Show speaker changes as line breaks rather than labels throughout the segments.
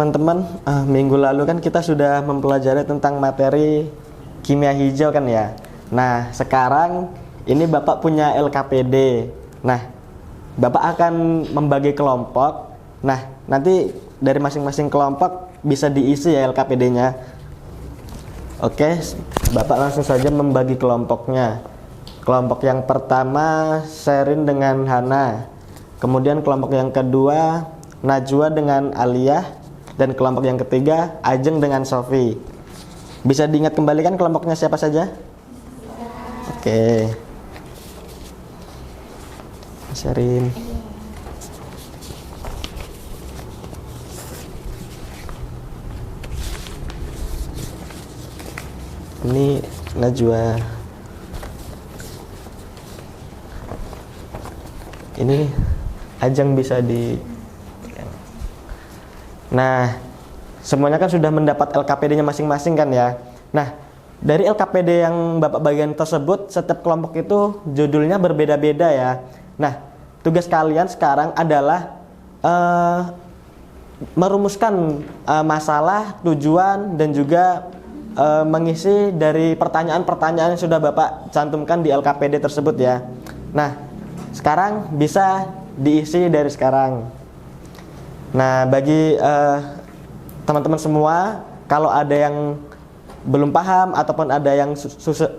teman-teman, minggu lalu kan kita sudah mempelajari tentang materi kimia hijau kan ya. Nah, sekarang ini Bapak punya LKPD. Nah, Bapak akan membagi kelompok. Nah, nanti dari masing-masing kelompok bisa diisi ya LKPD-nya. Oke, Bapak langsung saja membagi kelompoknya. Kelompok yang pertama Sherin dengan Hana. Kemudian kelompok yang kedua Najwa dengan Aliyah. Dan kelompok yang ketiga Ajeng dengan Sofi. Bisa diingat kembali kan kelompoknya siapa saja? Oke. Sherin. Ini Najwa. Ini Ajeng bisa di. Nah, semuanya kan sudah mendapat LKPD-nya masing-masing kan ya. Nah, dari LKPD yang Bapak bagian tersebut, setiap kelompok itu judulnya berbeda-beda ya. Nah, tugas kalian sekarang adalah merumuskan masalah, tujuan, dan juga mengisi dari pertanyaan-pertanyaan yang sudah Bapak cantumkan di LKPD tersebut ya. Nah, sekarang bisa diisi dari sekarang. Nah, bagi teman-teman semua, kalau ada yang belum paham ataupun ada yang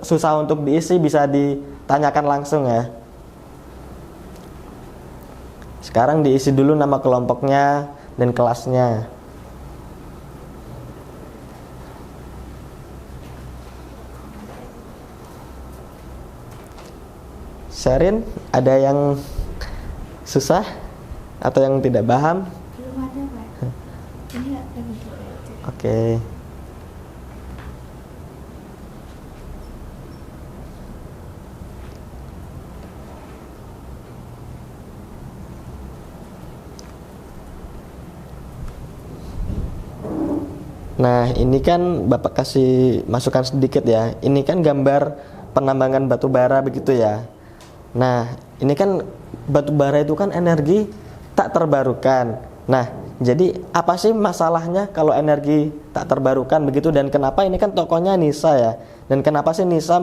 susah untuk diisi, bisa ditanyakan langsung ya. Sekarang diisi dulu nama kelompoknya dan kelasnya. Sherin, ada yang susah atau yang tidak paham?
Belum ada, Pak. Ini ada begitu.
Oke. Nah, ini kan Bapak kasih masukan sedikit ya. Ini kan gambar penambangan batu bara begitu ya. Nah, ini kan batu bara itu kan energi tak terbarukan. Nah, jadi apa sih masalahnya kalau energi tak terbarukan begitu, dan kenapa ini kan tokohnya Nisa ya? Dan kenapa sih Nisa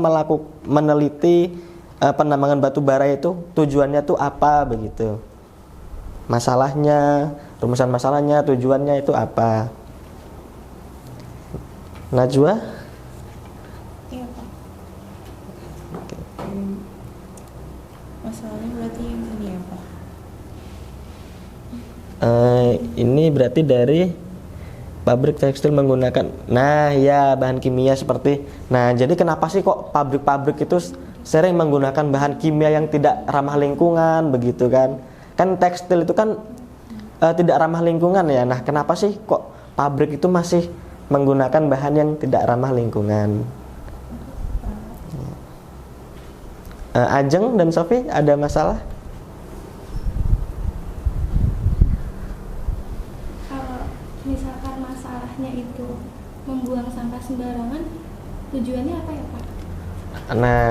meneliti penambangan batu bara itu, tujuannya tuh apa begitu? Masalahnya, rumusan masalahnya, tujuannya itu apa? Najwa?
Iya, Pak. Masalahnya berarti yang ini ya, Pak.
Ini berarti dari pabrik tekstil menggunakan, nah ya, bahan kimia seperti. Nah, jadi kenapa sih kok pabrik-pabrik itu sering menggunakan bahan kimia yang tidak ramah lingkungan begitu kan? Kan tekstil itu kan tidak ramah lingkungan ya. Nah, kenapa sih kok pabrik itu masih menggunakan bahan yang tidak ramah lingkungan? Ajeng dan Sofi, ada masalah?
Kalau misalkan masalahnya itu membuang sampah sembarangan, tujuannya apa ya, Pak?
Nah,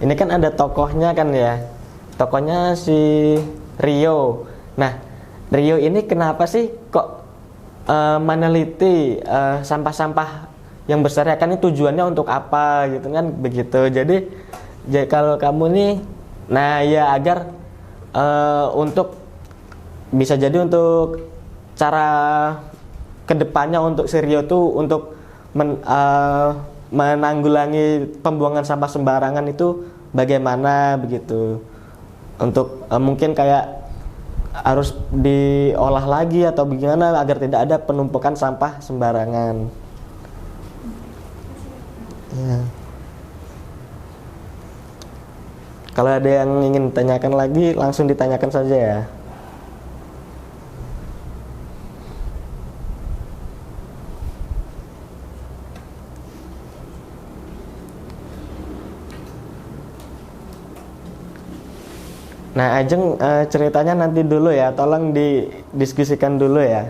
ini kan ada tokohnya kan ya. Tokohnya si Rio. Nah, Rio ini kenapa sih kok meneliti sampah-sampah yang besar ya, kan ini tujuannya untuk apa gitu kan begitu. Jadi kalau kamu nih, nah ya agar untuk bisa jadi untuk cara kedepannya untuk si Rio tuh untuk menanggulangi pembuangan sampah sembarangan itu bagaimana begitu. Untuk mungkin kayak harus diolah lagi atau bagaimana agar tidak ada penumpukan sampah sembarangan. Ya. Kalau ada yang ingin tanyakan lagi, langsung ditanyakan saja ya. Nah, Ajeng ceritanya nanti dulu ya, tolong didiskusikan dulu ya.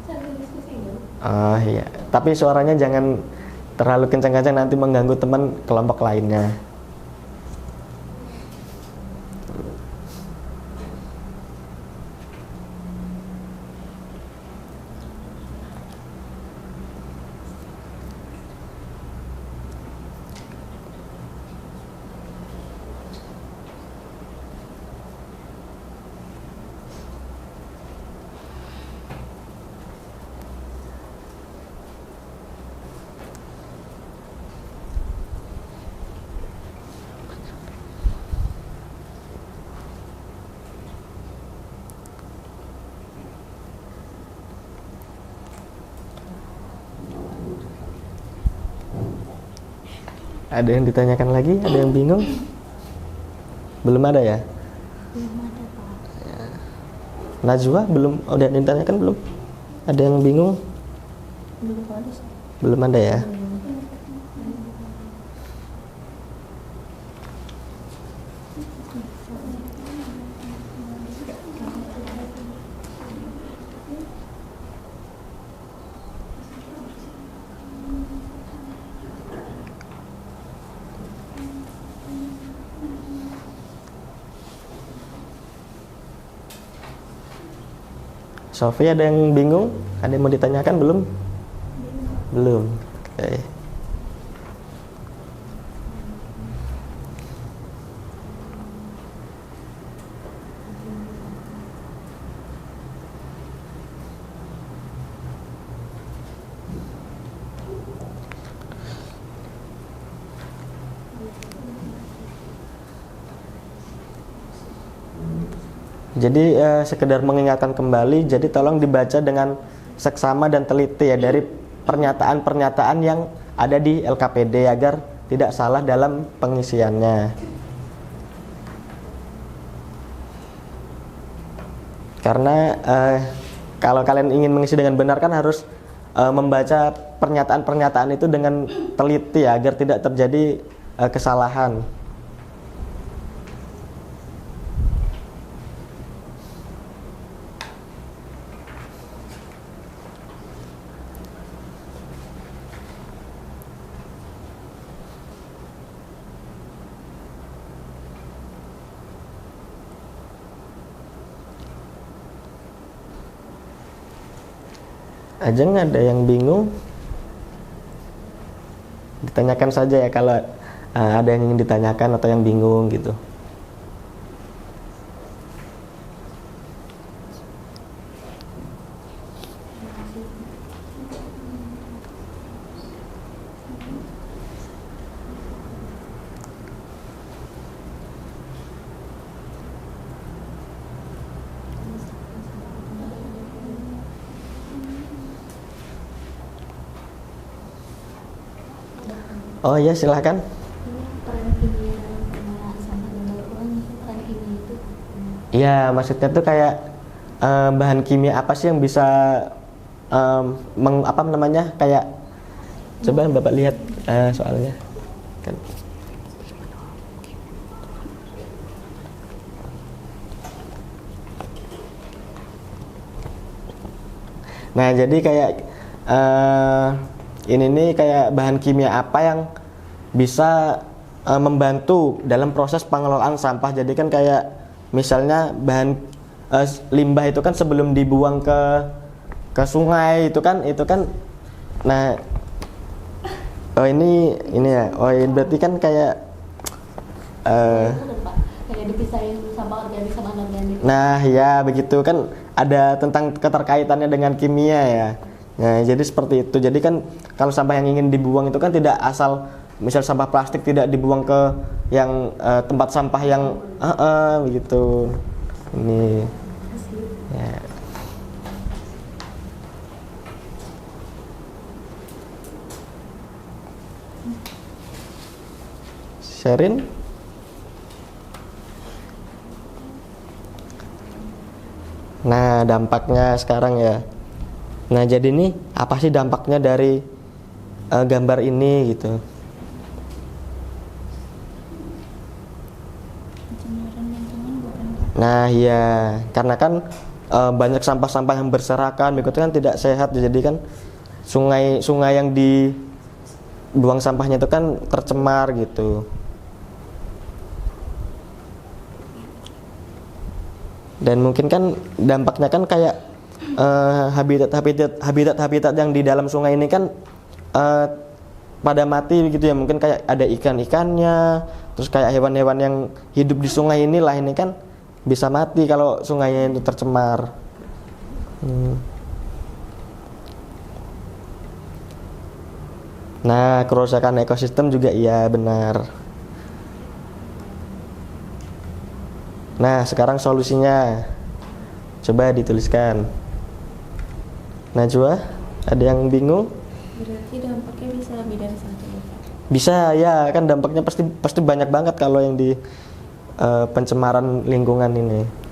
Sambil diskusi dulu.
Oh iya, tapi suaranya jangan terlalu kencang-kencang, nanti mengganggu teman kelompok lainnya. Ada yang ditanyakan lagi? Ada yang bingung? Belum ada ya?
Belum ada, Pak.
Najwa belum? Udah ditanyakan belum? Ada yang bingung?
Belum ada, Ustaz.
Belum ada ya? Sofi, ada yang bingung? Ada yang mau ditanyakan belum? Belum. Oke. Jadi sekedar mengingatkan kembali, jadi tolong dibaca dengan seksama dan teliti ya dari pernyataan-pernyataan yang ada di LKPD agar tidak salah dalam pengisiannya. Karena kalau kalian ingin mengisi dengan benar kan harus membaca pernyataan-pernyataan itu dengan teliti ya, agar tidak terjadi kesalahan. Ajeng, ada yang bingung? Ditanyakan saja ya kalau ada yang ingin ditanyakan atau yang bingung gitu. Oh iya, silahkan.
Peran kimia pengelolaan sampah dan daur ulang, peran kimia itu
Iya, maksudnya tuh kayak bahan kimia apa sih yang bisa apa namanya, kayak coba Bapak lihat soalnya kan. Nah, jadi kayak ini nih kayak bahan kimia apa yang bisa membantu dalam proses pengelolaan sampah. Jadi kan kayak misalnya bahan limbah itu kan sebelum dibuang ke sungai itu kan nah oh ini ya, oh ini berarti kan kayak
Pak, kayak dipisahin sampah organik sama anorganik.
nah ya begitu kan, ada tentang keterkaitannya dengan kimia ya. Nah, jadi seperti itu. Jadi kan kalau sampah yang ingin dibuang itu kan tidak asal, misal sampah plastik tidak dibuang ke yang tempat sampah yang begitu. Ini ya. Sherin? Nah, dampaknya sekarang ya. Nah, jadi nih apa sih dampaknya dari gambar ini gitu?
Pencemaran lingkungan bukan.
Nah, iya, karena kan banyak sampah-sampah yang berserakan, itu kan tidak sehat. Jadi kan sungai yang dibuang sampahnya itu kan tercemar gitu. Dan mungkin kan dampaknya kan kayak habitat yang di dalam sungai ini kan pada mati gitu ya. Mungkin kayak ada ikan-ikannya, terus kayak hewan-hewan yang hidup di sungai inilah ini kan bisa mati kalau sungainya itu tercemar. Nah, kerusakan ekosistem juga iya benar. Nah, sekarang solusinya coba dituliskan. Najwa, ada yang bingung?
Berarti dampaknya bisa lebih dari satu, Pak.
Bisa ya, kan dampaknya pasti pasti banyak banget kalau yang di pencemaran lingkungan ini.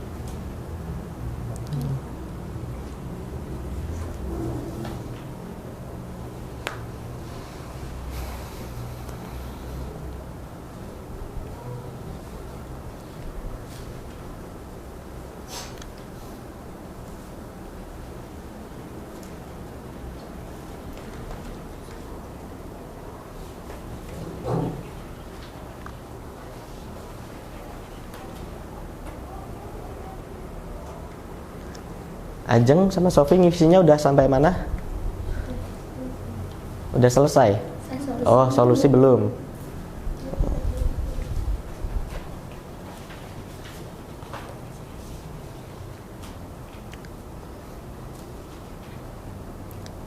Ajeng sama Sofi ngisinya udah sampai mana? Udah selesai? Oh, solusi belum.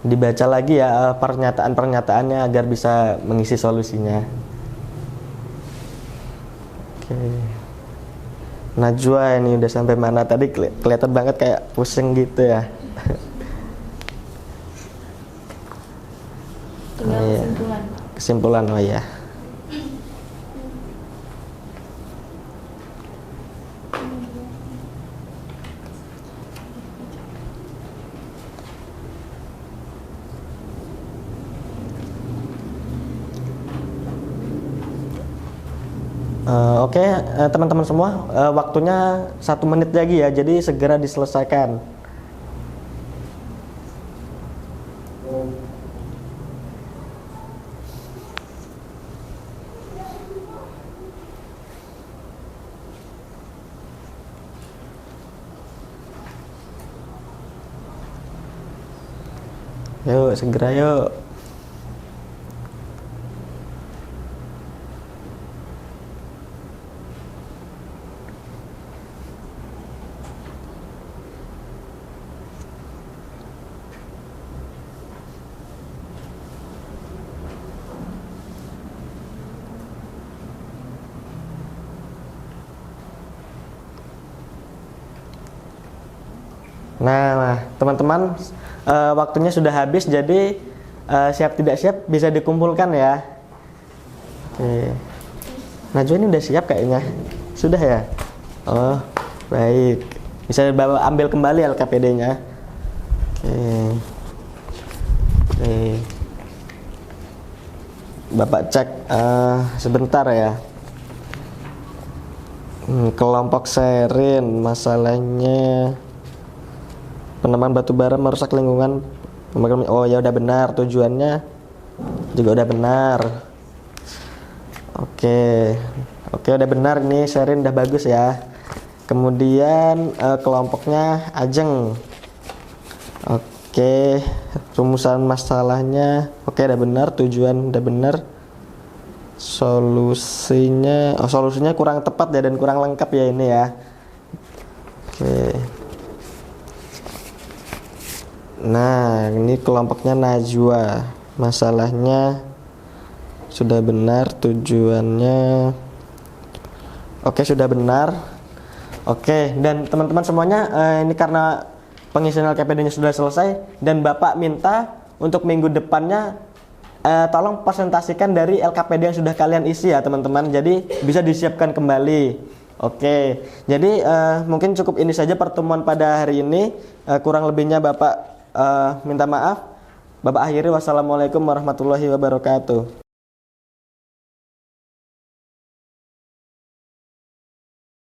Dibaca lagi ya pernyataan-pernyataannya agar bisa mengisi solusinya. Oke. Najwa ini udah sampai mana tadi, kelihatan banget kayak pusing gitu ya.
Tinggal
Oh, iya.
kesimpulan.
Kesimpulan, oh ya. Oke, teman-teman semua, waktunya 1 menit lagi ya, jadi segera diselesaikan. Yuk, segera yuk. Nah, teman-teman, waktunya sudah habis, jadi siap tidak siap bisa dikumpulkan ya. Oke. Najwa ini udah siap kayaknya. Sudah ya? Oh, baik. Bisa bawa ambil kembali LKPD-nya. Oke. Oke. Bapak cek sebentar ya. Kelompok Serin, masalahnya penanaman batu bara merusak lingkungan. Oh ya, udah benar, tujuannya juga udah benar. Oke, udah benar nih, Sherin udah bagus ya. Kemudian kelompoknya Ajeng. Oke, rumusan masalahnya oke, udah benar, tujuan udah benar. Solusinya kurang tepat ya dan kurang lengkap ya ini ya. Oke. Nah, ini kelompoknya Najwa. Masalahnya sudah benar, tujuannya oke, sudah benar. Oke, dan teman-teman semuanya, ini karena pengisian LKPD-nya sudah selesai dan Bapak minta untuk minggu depannya tolong presentasikan dari LKPD yang sudah kalian isi ya teman-teman. Jadi bisa disiapkan kembali. Oke, jadi mungkin cukup ini saja pertemuan pada hari ini. Kurang lebihnya Bapak minta maaf. Bapak akhiri, wassalamualaikum warahmatullahi wabarakatuh.